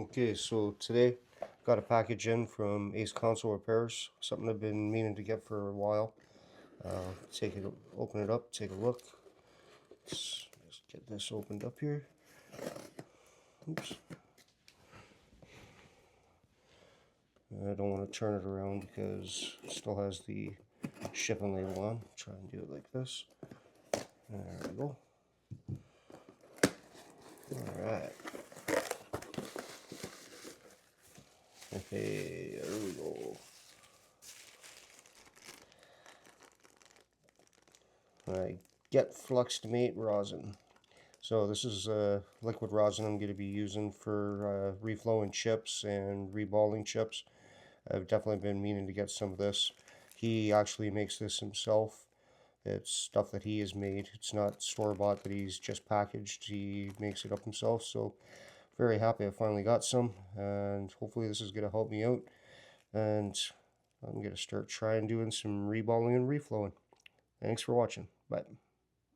Okay, so today got a package in from Ace Console Repairs, something I've been meaning to get for a while. Open it up, take a look. Let's get this opened up here. Oops. I don't want to turn it around because it still has the shipping label on. Try and do it like this. There we go. Alright. Okay, there we go. I get Fluxed Mate rosin. So this is liquid rosin I'm going to be using for reflowing chips and reballing chips. I've definitely been meaning to get some of this. He actually makes this himself. It's stuff that he has made. It's not store-bought that he's just packaged. He makes it up himself. So very happy I finally got some, and hopefully this is going to help me out. And I'm going to start trying doing some reballing and reflowing. Thanks for watching. Bye.